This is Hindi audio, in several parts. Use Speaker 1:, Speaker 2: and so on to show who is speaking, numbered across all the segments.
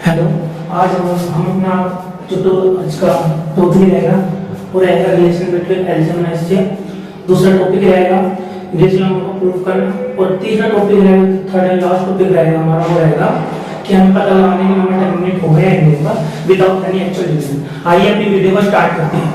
Speaker 1: हेलो। आज हम अपना जो आज का टॉपिक रहेगा वो रहेगा relation between algebra and SJF. दूसरा टॉपिक रहेगा रिलेशन को प्रूव करना और तीसरा टॉपिक रहेगा, थर्ड एंड लास्ट टॉपिक रहेगा हमारा वो रहेगा कि हमें पता लगाने के नंबर टर्मिनेट हो गया है नहीं होगा विदाउट एनी एक्चुअल रीजन। आइए अपनी वीडियो को स्टार्ट करते हैं।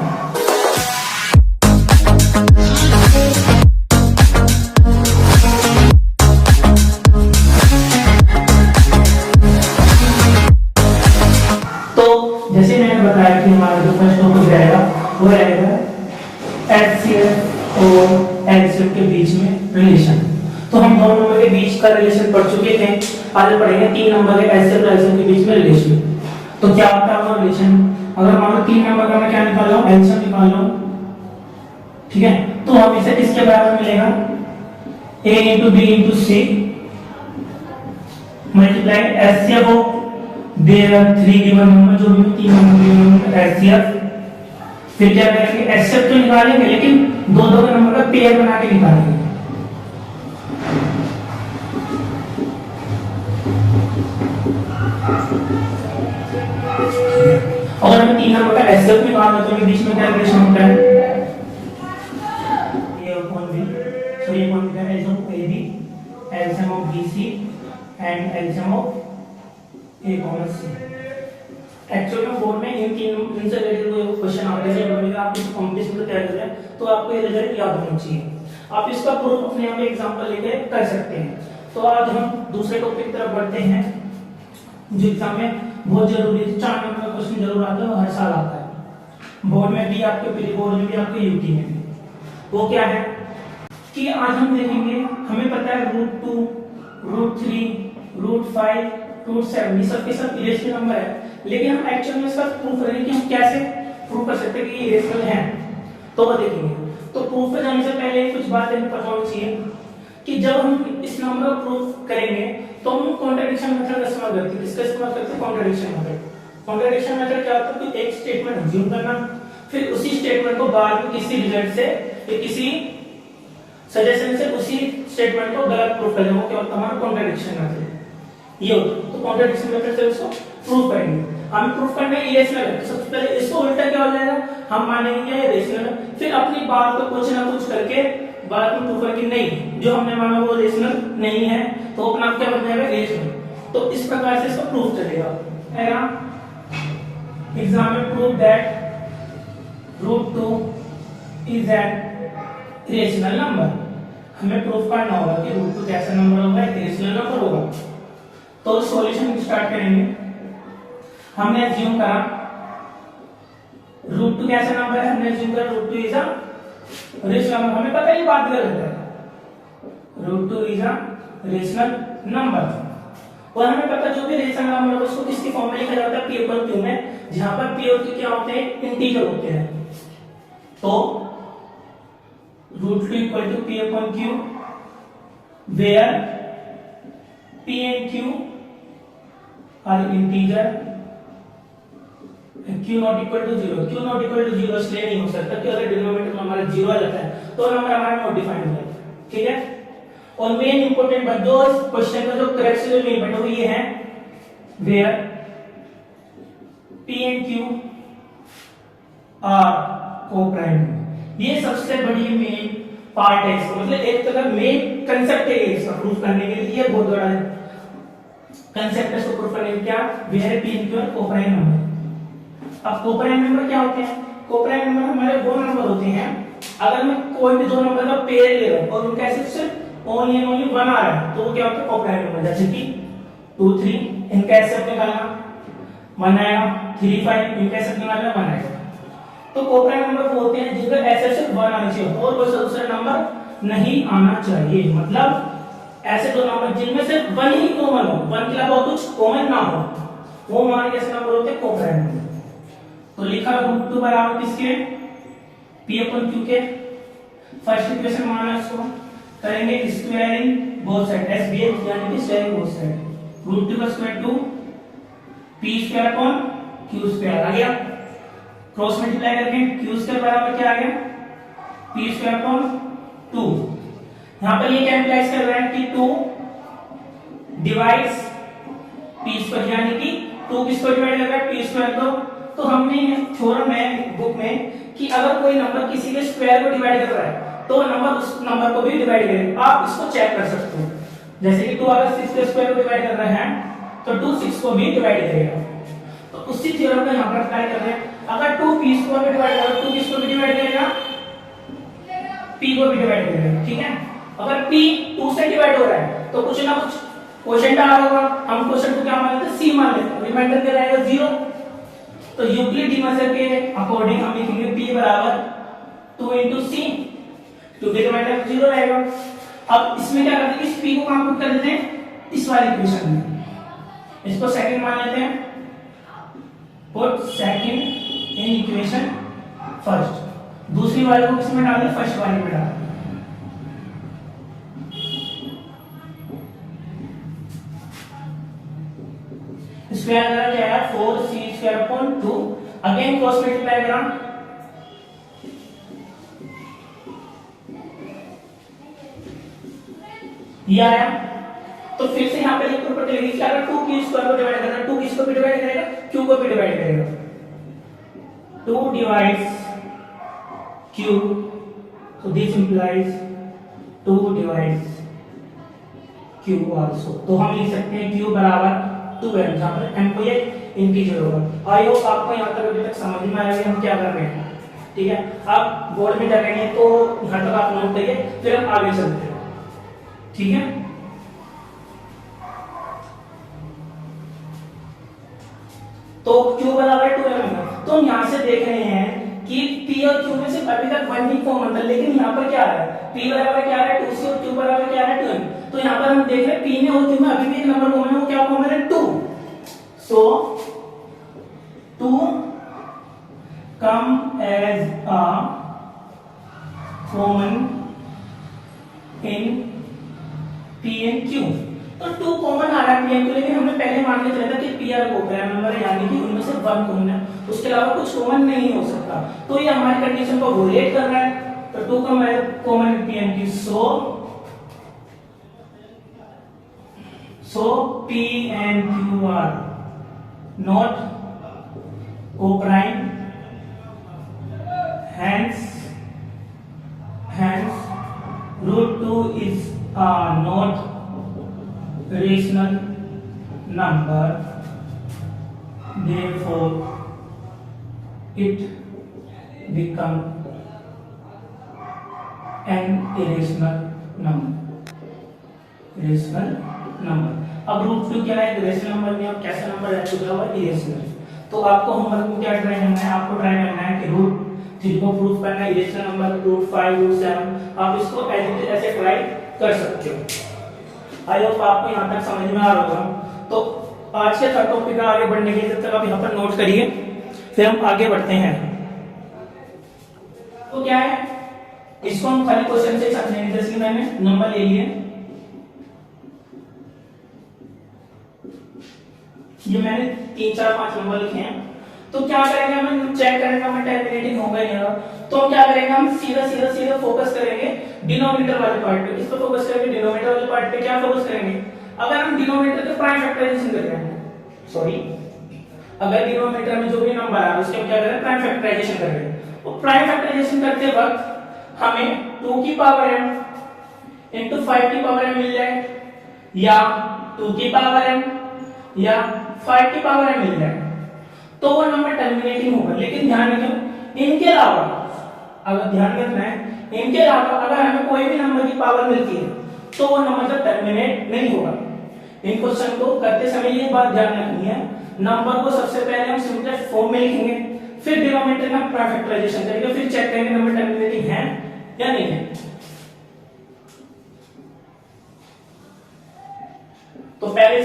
Speaker 1: जैसे मैंने बताया कि हमारा जो फर्स्ट टॉपिक रहेगा वो रहेगा एचसीएफ और एचसीएफ के बीच में रिलेशन। तो हम दोनों नंबर के बीच का रिलेशन पढ़ चुके थे। आगे पढ़ेंगे 3 नंबर के एचसीएफ और एचसीएफ के बीच में रिलेशन। तो क्या होता है वो रिलेशन? अगर मान लो 3 नंबर का मैं क्या निकाल रहा हूं, एचसीएफ निकाल रहा हूं, ठीक है। तो हम इसे किसके बराबर मिलेगा, a into b into c multiply HCF of there are 3 given number, जो भी 3 नंबर एचसीएफ। फिर क्या करेंगे, एचसीएफ तो निकालेंगे लेकिन दो के नंबर का पेयर बना के निकालेंगे। अगर हमें 3 नंबर का एचसीएफ निकालना तो बीच में क्या रिलेशन होता है, a upon b, so a upon b is of ab, LCM of bc and LCM of a common सी। एक्चुअली में बोर्ड में इनसे रिलेटेड कोई क्वेश्चन आ रहे हैं, जब आप इस कॉम्पिटिशन को तैयार कर रहे हैं तो आपको ये रिजल्ट याद होना चाहिए। आप इसका प्रूफ अपने यहाँ पे एग्जांपल लेके कर सकते हैं। तो आज हम दूसरे टॉपिक की तरफ बढ़ते हैं जो एग्जाम में बहुत जरूरी है। 4 नंबर का क्वेश्चन जरूर आता है, हर साल आता है, बोर्ड में भी, आपके प्री बोर्ड में भी, आपके यूटी में भी। वो क्या है कि आज हम देखेंगे, हमें पता है √2, √3, √5, √7 ये सब के सब इरेशनल नंबर है, लेकिन हम एक्चुअल में इसका प्रूफ करेंगे कि हम कैसे प्रूव कर सकते हैं कि ये इरेशनल हैं। तो वो देखेंगे। तो प्रूफ पे जाने से पहले कुछ बातें हमें पता होनी चाहिए कि जब हम इस नंबर को प्रूफ करेंगे तो हम कॉन्ट्रडिक्शन मेथड का इस्तेमाल करते हैं। किसका इस्तेमाल करते हैं? Contradiction method. कॉन्ट्रडिक्शन मेथड क्या होता है कि एक स्टेटमेंट अज्यूम करना, फिर उसी स्टेटमेंट को बाद में किसी रिजल्ट से या किसी सजेशन से उसी स्टेटमेंट को गलत प्रूफ कर देना, क्या होता है हमारा कॉन्ट्रडिक्शन मेथड। ये होता तो कॉन्ट्रडिक्शन मेथड से उसको प्रूफ करेंगे। हमें प्रूफ करना है इरेशनल है, तो सबसे पहले इसको उल्टा क्या हो जाएगा, हम मानेंगे ये इरेशनल है, फिर अपनी बात को कुछ ना कुछ करके बाद में प्रूफ करके नहीं, जो हमने माना वो इरेशनल नहीं है, तो अपना आप क्या बन जाएगा, इरेशनल। तो इस प्रकार से इसको प्रूफ करेगा। एग्जाम में prove that √2 is an irrational number. हमें प्रूफ करना होगा कि √2 कैसा नंबर होगा, इरेशनल नंबर होगा। तो सॉल्यूशन स्टार्ट करेंगे। हमने अज्यूम करा √2 कैसा नंबर है, हमने अज्यूम करा √2 इज अ रेशनल नंबर। हमें पता है ये बात गलत है, √2 इज अ रेशनल नंबर। और हमें पता जो भी रेशनल नंबर है उसको किसकी फॉर्म में लिखा जाता है, p / q में, जहां पर p और q क्या होते हैं, इंटीजर होते हैं। तो √2 = p / q where p and q are integer, q not equal to 0, q not equal to 0 इसलिए नहीं हो सकता कि अगर डिनोमिनेटर में हमारा 0 आ जाता है तो नंबर हमारा नॉट डिफाइंड हो जाता है, ठीक है। और मेन इंपॉर्टेंट बात जो इस क्वेश्चन का जो करेक्ट सॉल्यूशन है वो ये है where p and q are co-prime। ये सबसे बड़ी मेन पार्ट है इसका, मतलब एक तरह मेन कांसेप्ट है इसका प्रूफ करने के लिए। ये बहुत बड़ा है कांसेप्ट है, इसको प्रूफ करने के क्या where p and q are co-prime number. अब कोप्राइम नंबर क्या होते हैं? कोप्राइम नंबर हमारे वो नंबर होते हैं अगर मैं कोई भी दो नंबर का पेयर ले रहा हूं और उनका सिर्फ ओनली एंड ओनली 1 आ रहा है तो वो क्या होता है, कोप्राइम नंबर। जैसे कि 2 3 इनका एसेट निकालना 1 आएगा, 3 5 इनका एसेट निकालना 1 आएगा। तो कोप्राइम नंबर वो होते हैं जिनका एसेट सिर्फ 1 आना चाहिए और कोई दूसरा नंबर नहीं आना चाहिए। मतलब ऐसे दो नंबर जिनमें सिर्फ 1 ही कॉमन हो, 1 के अलावा कुछ कॉमन ना हो, वो हमारे कैसे नंबर होते हैं, कोप्राइम नंबर। तो लिखा √2 बराबर किसके, p / q के। फर्स्ट इक्वेशन माना इसको करेंगे स्क्वायरिंग बोथ साइड, SBH यानी कि स्क्वायरिंग बोथ साइड। √2 का स्क्वायर 2, p² / q² आ गया। क्रॉस मल्टीप्लाई करके q² बराबर क्या आ गया, p² / 2। यहां पर ये क्या इंप्लाइज कर रहा है कि 2 डिवाइड्स p² यानी कि 2 टू किसको डिवाइड कर रहा है, पी स्क्वायर को। तो हमने छोड़ा मैं बुक में कि अगर कोई नंबर किसी के स्क्वायर को डिवाइड कर रहा है तो नंबर उस नंबर को भी डिवाइड करेगा। आप इसको चेक कर सकते हो, जैसे कि 2 अगर 6 के स्क्वायर को डिवाइड कर रहे हैं तो 2 6 को भी डिवाइड करेगा। तो उसी थ्योरम को यहां पर अप्लाई कर रहे हैं। अगर 2 p स्क्वायर को डिवाइड करो, 2 किसको भी डिवाइड करेगा, p को भी डिवाइड करेगा, ठीक है। अगर p 2 से डिवाइड हो रहा है तो कुछ ना कुछ क्वोशिएंट आ रहा होगा, हम क्वोशिएंट को क्या मान लेते हैं, c मान लेते हैं, रिमाइंडर क्या रहेगा 0। तो यूक्लिड डिवीजन के अकॉर्डिंग हम लिखेंगे p बराबर 2 into c, क्योंकि रिमाइंडर 0 रहेगा। अब इसमें क्या करते हैं, इस p को हम पुट कर देते हैं इस वाली इक्वेशन में, इसको सेकंड मान लेते हैं, put second in equation first, दूसरी वाले को किसमें डाल दें, फर्स्ट वाले में डाल दें। स्क्वायर करा क्या है, 4c square upon 2, again cross multiply करा, ये आया। तो फिर से यहाँ पे एक प्रॉपर्टी लगी कि अगर 2 की स्क्वायर को डिवाइड करना, 2 किसको भी डिवाइड करेगा, q को भी डिवाइड करेगा। 2 divides q, so this implies 2 divides q also। तो हम लिख सकते हैं q बराबर 2m, जहां पर m को ये इंटीजर होगा। आई होप आपको यहाँ तक अभी तक समझ में आया कि हम क्या कर रहे हैं, ठीक है। आप बोर्ड में करेंगे तो यहाँ तक आप नोट करिए, फिर हम आगे चलते हैं, ठीक है। तो q बराबर 2m, तो हम यहाँ से देख रहे हैं कि p और q में से अभी तक 1 ही कॉमन था, लेकिन यहाँ पर क्या है, p बराबर क्या है 2c और q बराबर क्या है 2m। तो यहाँ पर हम देख रहे हैं p में और q में अभी भी एक नंबर कॉमन है, वो क्या कॉमन है 2। So 2 come as a common in p and q। तो 2 कॉमन आ रहा है p एंड q, लेकिन हमने पहले मान के चला था कि p और q प्राइम नंबर है, यानी कि उनमें से 1 कॉमन है, उसके अलावा कुछ कॉमन नहीं हो सकता। तो ये हमारी कंडीशन को वोलेट कर रहा है। तो 2 common in p and q, so p and q are not co-prime, hence root 2 is not rational number, therefore it become an irrational number। अब रूट 2 क्या है, रेशनल नंबर में, और कैसा नंबर है तो क्या होगा, इरेशनल। तो आपको होमवर्क में क्या ट्राई करना है, आपको ट्राई करना है कि रूट 3 को प्रूफ करना है, इरेशनल नंबर रूट 5 रूट 7, आप इसको ऐसे ट्राई कर सकते हो। आई होप आपको यहां तक समझ में आ रहा होगा। तो आज के थर्ड टॉपिक का आगे बढ़ने के लिए जब तक आप यहां पर नोट करिए, फिर हम आगे बढ़ते हैं। तो क्या है, इसको हम खाली क्वेश्चन से समझेंगे। जैसे कि मैंने नंबर ले लिए, ये मैंने 3 4 5 नंबर लिखे हैं। तो क्या करेंगे, हम चेक करेंगे हमें टर्मिनेटिंग होगा या, तो हम क्या करेंगे, हम सीधा फोकस करेंगे डिनोमिनेटर वाले पार्ट पे। इस पर फोकस करेंगे, डिनोमिनेटर वाले पार्ट पे क्या फोकस करेंगे, अगर हम डिनोमिनेटर के प्राइम फैक्टराइजेशन कर रहे हैं, सॉरी अगर डिनोमिनेटर में जो भी नंबर आ रहा है उसके हम क्या कर रहे हैं, प्राइम फैक्टराइजेशन कर रहे हैं। तो प्राइम फैक्टराइजेशन करते वक्त हमें 2 की पावर m into 5 की पावर m मिल जाए, या 2 की पावर m या 5 की पावर m मिल जाए, तो वो नंबर टर्मिनेटिंग होगा। लेकिन ध्यान रखिए, इनके अलावा अगर ध्यान रखना है, इनके अलावा अगर हमें कोई भी नंबर की पावर मिलती है तो वो नंबर टर्मिनेट नहीं होगा। इन क्वेश्चन को करते समय ये बात ध्यान रखनी है, नंबर को सबसे पहले हम सिंपलेस्ट फॉर्म में लिखेंगे, फिर डिनोमिनेटर का प्राइम फैक्टराइजेशन करेंगे, फिर चेक करेंगे नंबर टर्मिनेटिंग है या नहीं है। तो पहले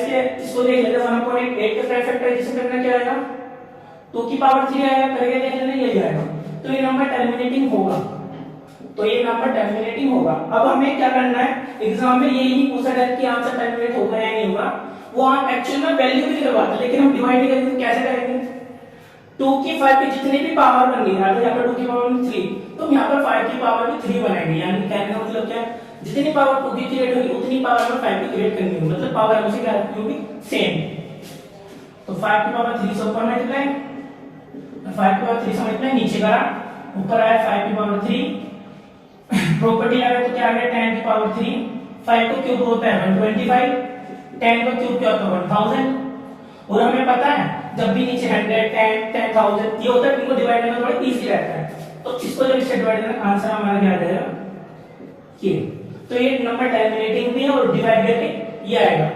Speaker 1: इसको देख लेते हैं, 1.8 का प्राइम फैक्टराइजेशन करना क्या आएगा, 2 की पावर 3 आएगा, करेंगे देख लेते हैं, यही आएगा। तो ये नंबर टर्मिनेटिंग होगा, तो ये नंबर टर्मिनेटिंग होगा। अब हमें क्या करना है, एग्जाम में यही नहीं पूछा गया कि आंसर टर्मिनेट होगा या नहीं होगा, वो आप एक्चुअल में वैल्यू भी करवाते, लेकिन हम डिवाइड नहीं करेंगे। कैसे करेंगे, 2 की 5 की जितनी भी पावर बन गई, अगर यहाँ पर 2 की पावर 3, तो यहाँ पर 5 की पावर भी 3 बनाएंगे। यानी कहने का मतलब क्या है, जितनी पावर 2 की क्रिएट होगी उतनी पावर में 5 की क्रिएट करनी होगी, मतलब पावर हमसे क्या होगी, सेम। तो 5 की पावर 3 से ऊपर मल्टीप्लाई, 5 की पावर 3 से मल्टीप्लाई नीचे करा, ऊपर आया 5 की पावर 3, प्रॉपर्टी आ गया तो क्या आ गया 10 की पावर 3, 5 को क्यूब होता है 125, 10 को क्यूब क्या होता है 1000, और हमें पता है जब भी नीचे 100, 10, 10,000 ये होता है, इनको डिवाइड करना थोड़ा इजी रहता है, तो इसको जब इससे डिवाइड करना आंसर हमारा क्या आ जाएगा ये, तो ये नंबर टर्मिनेटिंग भी है और डिवाइड करके ये आएगा।